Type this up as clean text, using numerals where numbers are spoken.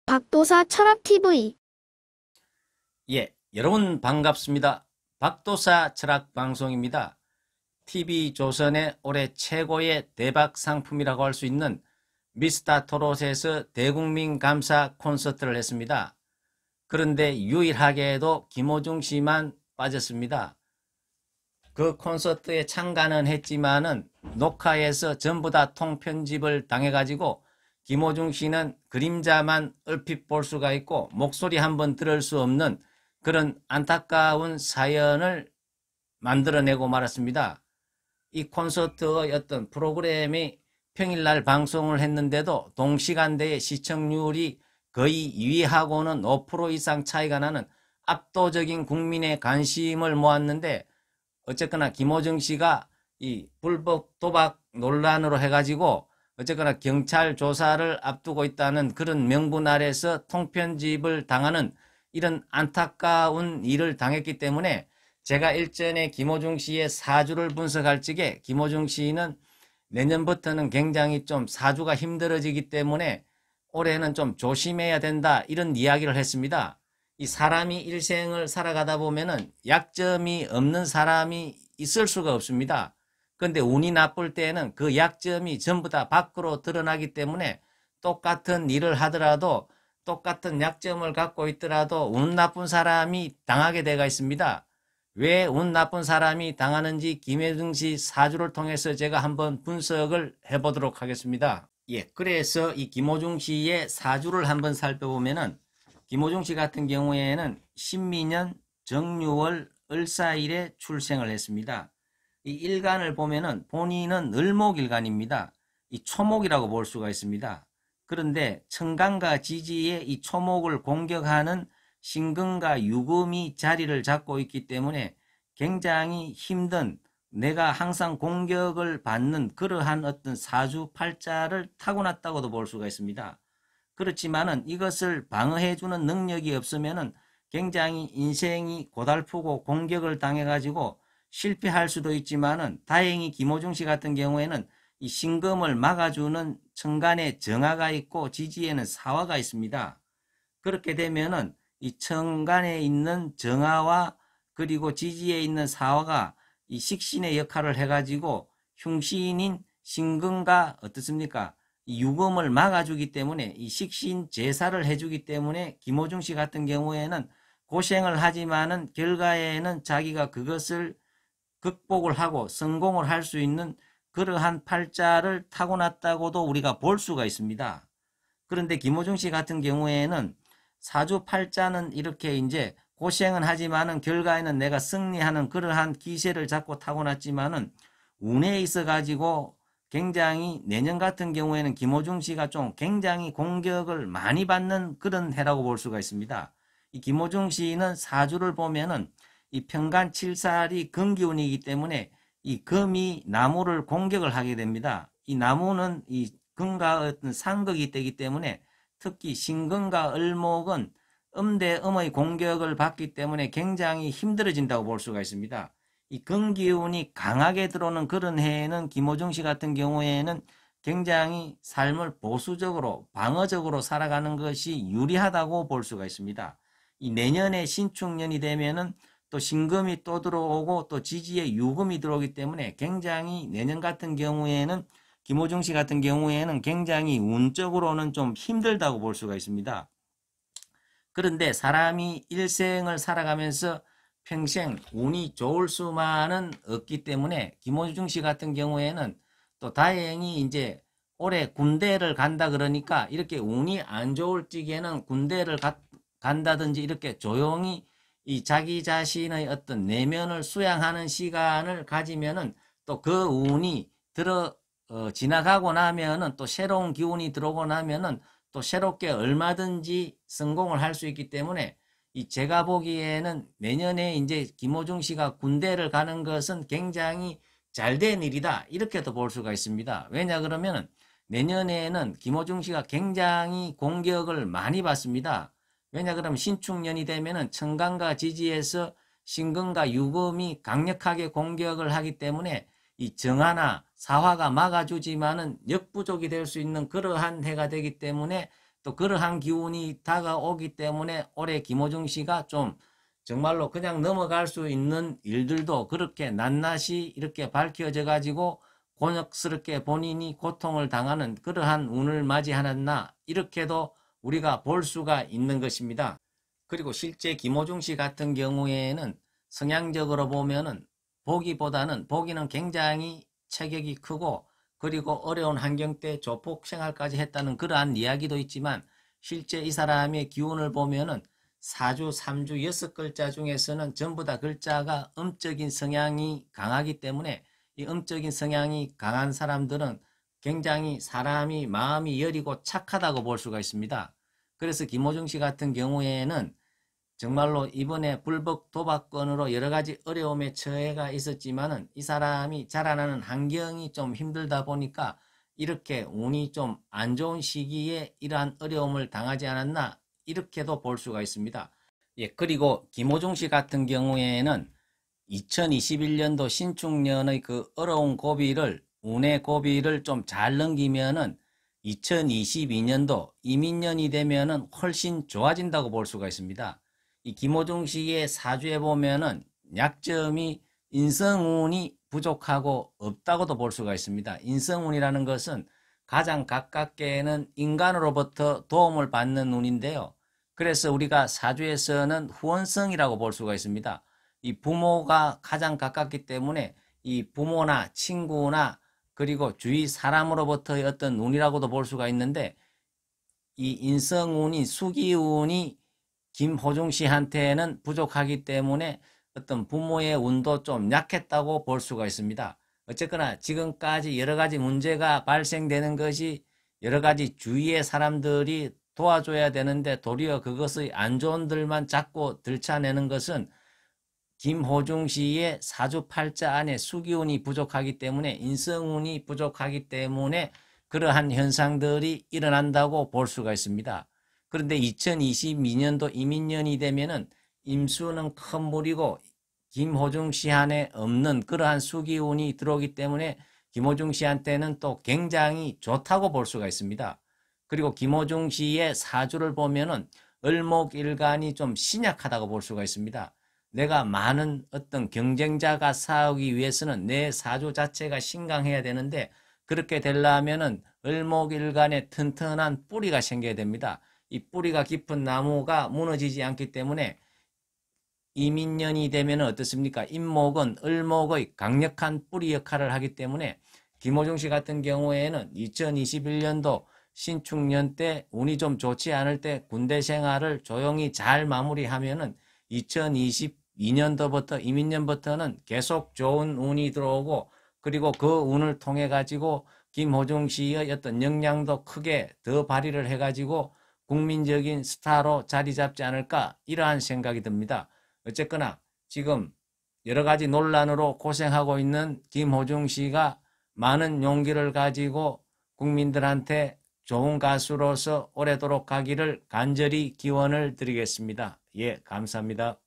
박도사 철학TV. 예, 여러분 반갑습니다. 박도사 철학방송입니다. TV조선의 올해 최고의 대박 상품이라고 할 수 있는 미스터 토롯에서 대국민 감사 콘서트를 했습니다. 그런데 유일하게도 김호중 씨만 빠졌습니다. 그 콘서트에 참가는 했지만은 녹화에서 전부 다 통편집을 당해가지고 김호중 씨는 그림자만 얼핏 볼 수가 있고 목소리 한번 들을 수 없는 그런 안타까운 사연을 만들어내고 말았습니다. 이 콘서트의 어떤 프로그램이 평일날 방송을 했는데도 동시간대에 시청률이 거의 2위하고는 5% 이상 차이가 나는 압도적인 국민의 관심을 모았는데, 어쨌거나 김호중 씨가 이 불법 도박 논란으로 해가지고 어쨌거나 경찰 조사를 앞두고 있다는 그런 명분 아래서 통편집을 당하는 이런 안타까운 일을 당했기 때문에 제가 일전에 김호중 씨의 사주를 분석할 적에 김호중 씨는 내년부터는 굉장히 좀 사주가 힘들어지기 때문에 올해는 좀 조심해야 된다, 이런 이야기를 했습니다. 이 사람이 일생을 살아가다 보면은 약점이 없는 사람이 있을 수가 없습니다. 그런데 운이 나쁠 때는 그 약점이 전부 다 밖으로 드러나기 때문에 똑같은 일을 하더라도 똑같은 약점을 갖고 있더라도 운 나쁜 사람이 당하게 되어 있습니다. 왜 운 나쁜 사람이 당하는지 김혜중 씨 사주를 통해서 제가 한번 분석을 해보도록 하겠습니다. 예, 그래서 이 김호중 씨의 사주를 한번 살펴보면은 김호중 씨 같은 경우에는 신민년 정유월 을사일에 출생을 했습니다. 이 일간을 보면은 본인은 을목일간입니다. 이 초목이라고 볼 수가 있습니다. 그런데 천간과 지지에 이 초목을 공격하는 신금과 유금이 자리를 잡고 있기 때문에 굉장히 힘든, 내가 항상 공격을 받는 그러한 어떤 사주팔자를 타고났다고도 볼 수가 있습니다. 그렇지만은 이것을 방어해주는 능력이 없으면은 굉장히 인생이 고달프고 공격을 당해가지고 실패할 수도 있지만은, 다행히 김호중 씨 같은 경우에는 이 신금을 막아주는 천간에 정화가 있고 지지에는 사화가 있습니다. 그렇게 되면은 이 천간에 있는 정화와 그리고 지지에 있는 사화가 이 식신의 역할을 해가지고 흉신인 신금과 어떻습니까? 이 유금을 막아주기 때문에 이 식신 제사를 해주기 때문에 김호중 씨 같은 경우에는 고생을 하지만은 결과에는 자기가 그것을 극복을 하고 성공을 할 수 있는 그러한 팔자를 타고났다고도 우리가 볼 수가 있습니다. 그런데 김호중 씨 같은 경우에는 사주 팔자는 이렇게 이제 고생은 하지만은 결과에는 내가 승리하는 그러한 기세를 잡고 타고났지만은 운에 있어 가지고 굉장히 내년 같은 경우에는 김호중 씨가 좀 굉장히 공격을 많이 받는 그런 해라고 볼 수가 있습니다. 이 김호중 씨는 사주를 보면은 이 평간 7살이 금기운이기 때문에 이 금이 나무를 공격을 하게 됩니다. 이 나무는 이 금과 어떤 상극이 되기 때문에 특히 신금과 을목은 음대음의 공격을 받기 때문에 굉장히 힘들어진다고 볼 수가 있습니다. 이 금기운이 강하게 들어오는 그런 해에는 김호중 씨 같은 경우에는 굉장히 삶을 보수적으로 방어적으로 살아가는 것이 유리하다고 볼 수가 있습니다. 이 내년에 신축년이 되면은 또 신금이 또 들어오고 또 지지에 유금이 들어오기 때문에 굉장히 내년 같은 경우에는 김호중 씨 같은 경우에는 굉장히 운적으로는 좀 힘들다고 볼 수가 있습니다. 그런데 사람이 일생을 살아가면서 평생 운이 좋을 수만은 없기 때문에 김호중 씨 같은 경우에는 또 다행히 이제 올해 군대를 간다 그러니까 이렇게 운이 안 좋을 적에는 군대를 간다든지 이렇게 조용히 이 자기 자신의 어떤 내면을 수양하는 시간을 가지면은 또 그 운이 지나가고 나면은 또 새로운 기운이 들어오고 나면은 또 새롭게 얼마든지 성공을 할 수 있기 때문에 제가 보기에는 내년에 이제 김호중 씨가 군대를 가는 것은 굉장히 잘된 일이다, 이렇게도 볼 수가 있습니다. 왜냐 그러면 내년에는 김호중 씨가 굉장히 공격을 많이 받습니다. 왜냐 그러면 신축년이 되면은 천간과 지지에서 신금과 유금이 강력하게 공격을 하기 때문에 이 정화나 사화가 막아주지만은 역부족이 될 수 있는 그러한 해가 되기 때문에 또 그러한 기운이 다가오기 때문에 올해 김호중 씨가 좀 정말로 그냥 넘어갈 수 있는 일들도 그렇게 낱낱이 이렇게 밝혀져 가지고 곤욕스럽게 본인이 고통을 당하는 그러한 운을 맞이하였나 이렇게도 우리가 볼 수가 있는 것입니다. 그리고 실제 김호중 씨 같은 경우에는 성향적으로 보면은 보기는 굉장히 체격이 크고 그리고 어려운 환경 때 조폭 생활까지 했다는 그러한 이야기도 있지만 실제 이 사람의 기운을 보면은 사주, 삼주, 6글자 중에서는 전부 다 글자가 음적인 성향이 강하기 때문에 이 음적인 성향이 강한 사람들은 굉장히 사람이 마음이 여리고 착하다고 볼 수가 있습니다. 그래서 김호중 씨 같은 경우에는 정말로 이번에 불법 도박건으로 여러 가지 어려움에 처해가 있었지만은 이 사람이 자라나는 환경이 좀 힘들다 보니까 이렇게 운이 좀 안 좋은 시기에 이러한 어려움을 당하지 않았나 이렇게도 볼 수가 있습니다. 예, 그리고 김호중 씨 같은 경우에는 2021년도 신축년의 그 어려운 고비를 운의 고비를 좀 잘 넘기면은 2022년도 이민년이 되면은 훨씬 좋아진다고 볼 수가 있습니다. 이 김호중 씨의 사주에 보면은 약점이 인성운이 부족하고 없다고도 볼 수가 있습니다. 인성운이라는 것은 가장 가깝게는 인간으로부터 도움을 받는 운인데요. 그래서 우리가 사주에서는 후원성이라고 볼 수가 있습니다. 이 부모가 가장 가깝기 때문에 이 부모나 친구나 그리고 주위 사람으로부터의 어떤 운이라고도 볼 수가 있는데 이 인성운이 수기운이 김호중 씨한테는 부족하기 때문에 어떤 부모의 운도 좀 약했다고 볼 수가 있습니다. 어쨌거나 지금까지 여러 가지 문제가 발생되는 것이 여러 가지 주위의 사람들이 도와줘야 되는데 도리어 그것의 안 좋은들만 자꾸 들춰내는 것은 김호중 씨의 사주팔자 안에 수기운이 부족하기 때문에 인성운이 부족하기 때문에 그러한 현상들이 일어난다고 볼 수가 있습니다. 그런데 2022년도 이민년이 되면은 임수는 큰 물이고 김호중 씨 안에 없는 그러한 수기운이 들어오기 때문에 김호중 씨한테는 또 굉장히 좋다고 볼 수가 있습니다. 그리고 김호중 씨의 사주를 보면은 을목일간이 좀 신약하다고 볼 수가 있습니다. 내가 많은 어떤 경쟁자가 싸우기 위해서는 내 사주 자체가 신강해야 되는데 그렇게 되려면은 을목일간에 튼튼한 뿌리가 생겨야 됩니다. 이 뿌리가 깊은 나무가 무너지지 않기 때문에 이민년이 되면 어떻습니까? 임목은 을목의 강력한 뿌리 역할을 하기 때문에 김호중 씨 같은 경우에는 2021년도 신축년 때 운이 좀 좋지 않을 때 군대 생활을 조용히 잘 마무리하면은 2022년도부터 이민년부터는 계속 좋은 운이 들어오고 그리고 그 운을 통해 가지고 김호중 씨의 어떤 역량도 크게 더 발휘를 해 가지고 국민적인 스타로 자리 잡지 않을까 이러한 생각이 듭니다. 어쨌거나 지금 여러 가지 논란으로 고생하고 있는 김호중 씨가 많은 용기를 가지고 국민들한테 좋은 가수로서 오래도록 가기를 간절히 기원을 드리겠습니다. 예, 감사합니다.